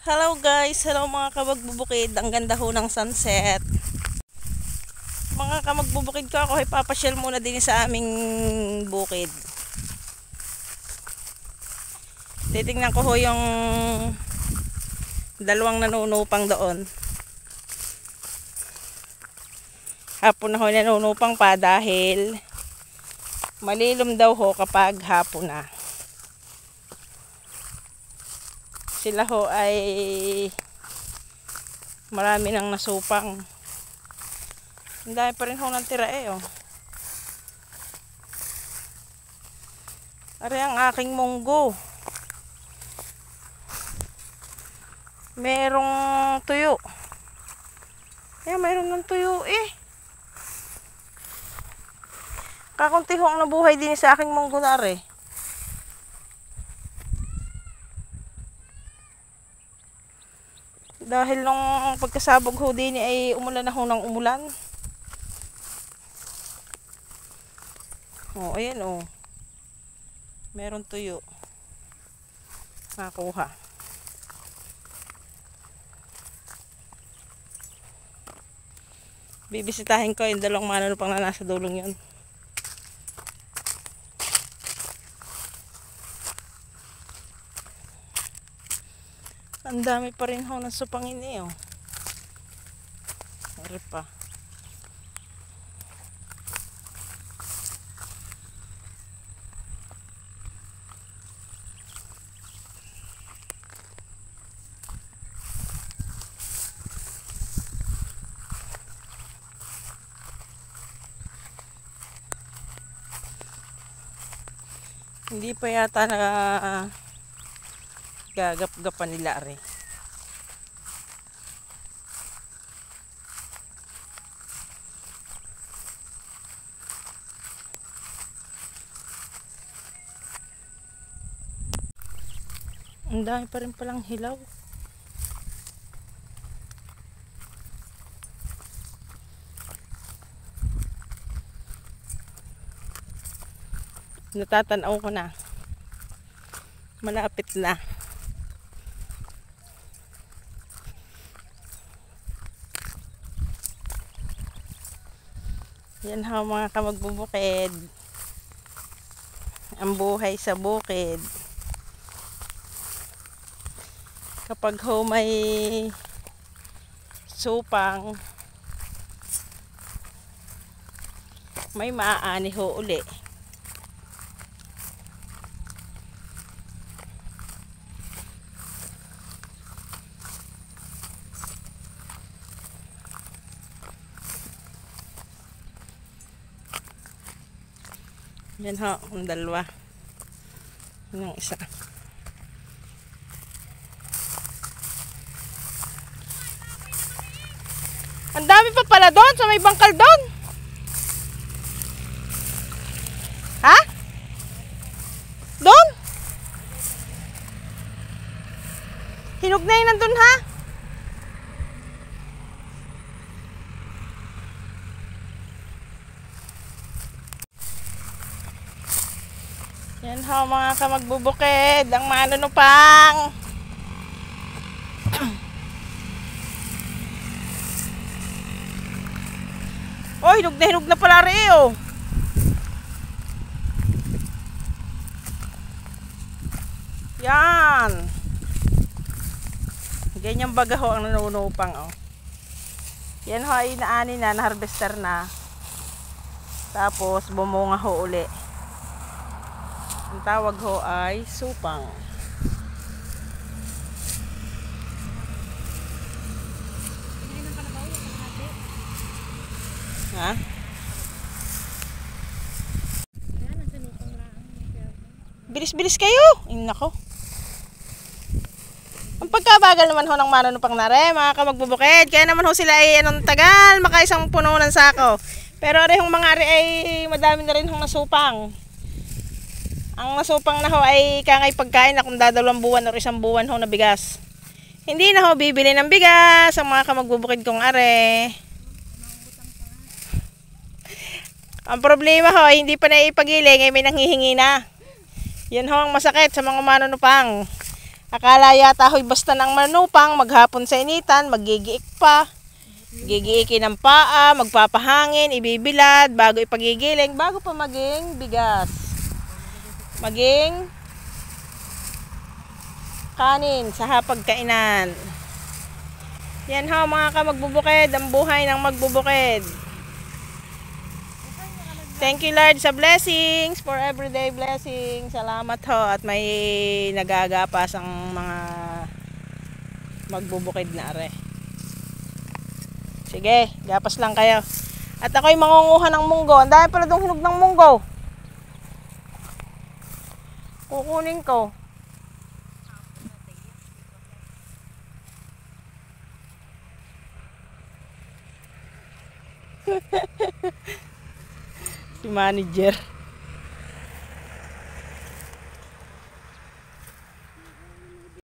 Hello guys, hello mga kamagbubukid. Ang ganda ho ng sunset. Mga kamagbubukid ko, ako ay papasyal muna din sa aming bukid. Titingnan ko ho yung dalawang nanunupang doon. Hapon na ho nanunupang pa dahil malilom daw ho kapag hapon na. Sila ho ay marami nang nasupang. Ang dami pa rin ho ng tira oh. Ari ang aking munggo. Merong tuyo. Mayroon ng tuyo Kakunti ho ang nabuhay din sa aking munggo na ari. Dahil nung pagkasabog ho din ay umulan na ho ng umulan. Ayan meron tuyo. Nakuha. Bibisitahin ko yung dalawang manunupang na nasa dulong yun. Ang dami pa rin ho ng supangin Ari pa. Hindi pa yata gagap-gapan nila ari. Ang dami pa rin palang hilaw. Natatanaw ko na. Malapit na. Yan ho mga kamagbubukid. Ang buhay sa bukid. Kapag ho may supang, may maaani ho uli. Yan ho, ang dalawa. Yung isa. Ang dami pa pala doon sa may bangkal doon. Ha? Doon? Hinog na yun nandun ha? Yan ho mga kamagbubukid, ang manunupang. Hinog na pala rin Yan. Ganyang baga ho ang nanunupang Yan ho ay naani na, na-harvester na. Tapos bumunga ho uli. Ang tawag ho ay supang. Ha? Bilis-bilis kayo. Nako. Ang pagkabagal naman ho ng manunupang nare, mga kamagbubukid. Kaya naman ho sila ay tagal, makaisang puno ng sako. Pero arehong mga ari ay madami na rin hong nasupang. Ang nasupang na ho ay kangay pagkain na kung dadalawang buwan o isang buwan ho na bigas. Hindi na ho bibili ng bigas ang mga kamagbubukid kong are. Ang problema ho, hindi pa naipagili, ngayon may nanghihingi na. Yan ho ang masakit sa mga manunupang. Akala yata ho'y basta ng manupang, maghapon sa initan, maggigiik pa. Gigiikin ng paa, magpapahangin, ibibilad, bago ipagigiling, bago pa maging bigas. Maging kanin sa hapagkainan. Yan ho mga kamagbubukid, ang buhay ng magbubukid. Thank you Lord sa blessings, for everyday blessings. Salamat ho at may nagagapas ang mga magbubukid na are. Sige, gapas lang kayo. At ako'y mangunguha ng munggo. Ang dami pala dong hinog ng munggo. Kukunin ko. Si manager.